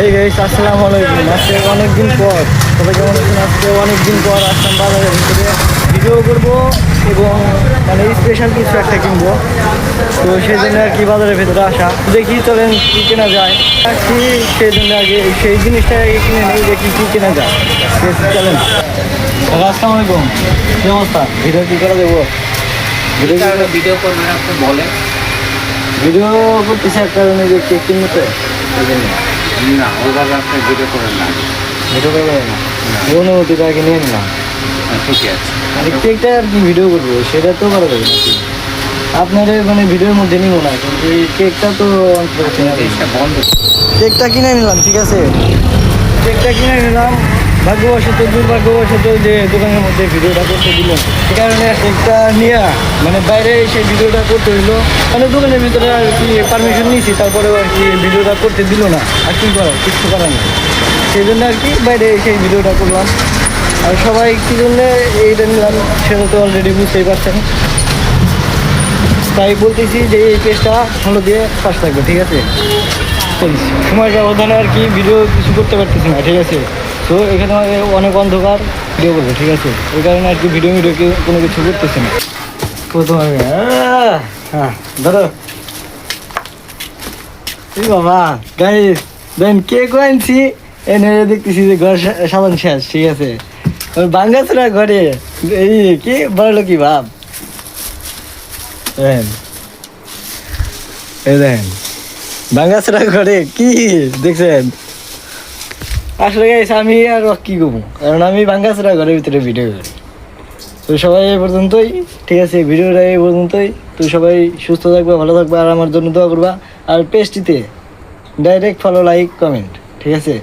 এই গাইস আসসালামু আলাইকুম। আজকে অনেকদিন পর সবাই কেমন আছেন? আজকে অনেকদিন পর আসলাম বাজারের ভিতরে ভিডিও করবো এবং মানে স্পেশাল কিছু একটা কিনবো। তো সেই জন্য আর কি বাজারের ভিতরে আসা, দেখি চলেন কী কেনা যায় আর কি, সেই জন্য আগে সেই জিনিসটা আগে কিনে নেই, দেখি কী কেনা যায়। ঠিক আছে, চলেন। আসসালামু আলাইকুম, কী অবস্থা? ভিডিও কী করা দেবো? ভিডিও করবেন আপনি বলেন। ভিডিও করতেছি এক কারণে যে কেক কিনবো, তো সেই জন্য না ওইভাবে আপনি ভিডিও করেন না। ভিডিও করবো না, অনুমতিটা আগে নিয়ে নিলাম। ঠিকই আছে। মানে কেকটা আর কি ভিডিও করবো সেটা তো করা যাবে নাকি? আপনাদের মানে ভিডিওর মধ্যে নিব না, কিন্তু এই কেকটা তো জিনিসটা বন্ধ। কেকটা কিনে নিলাম, ঠিক আছে, কেকটা কিনে নিলাম। ভাগ্যবশত দুর্ভাগ্যবশত যে দোকানের মধ্যে ভিডিওটা করতে দিল, সে কারণে কেকটা নিয়ে মানে বাইরে সেই ভিডিওটা করতে হইলো। মানে দোকানের ভিতরে আর কি পারমিশন নিয়েছি, তারপরেও আর কি ভিডিওটা করতে দিল না। আর কি করার, কিছু করার নেই, সেই জন্য আর কি বাইরে সেই ভিডিওটা করলাম। আর সবাই কী জন্য এইটা নিলাম সেটা তো অলরেডি বুঝতেই পারছেন। তাই বলতেছি যে এই পেজটা ফলো দিয়ে পাশ থাকবে, ঠিক আছে। সময় ব্যবধানে আর কি ভিডিও কিছু করতে পারতেছি না, ঠিক আছে। তো এখানে অনেক অন্ধকার, ভিডিও করবো, ঠিক আছে, ওই কারণে আর কি ভিডিও কোনো কিছু করতেছি না। প্রথমে হ্যাঁ ধরো বাবা গাইস দেন কেক আনছি, এনে দেখতেছি যে ঘর সাবান শেষ, ঠিক আছে। বাঙ্গাসরা ঘরে এই কি বড় কি ভাব দেখেন, বাঙ্গাসরা ঘরে কি দেখছেন? আসলে গাইস আমি আর কি করবো, কারণ আমি বাঙ্গাসরা ঘরের ভিতরে ভিডিও করি। তো সবাই এই পর্যন্তই, ঠিক আছে, ভিডিওটা এই পর্যন্তই। তো সবাই সুস্থ থাকবে, ভালো থাকবে, আর আমার জন্য দোয়া করবা। আর পেজটিতে ডাইরেক্ট ফলো, লাইক, কমেন্ট, ঠিক আছে।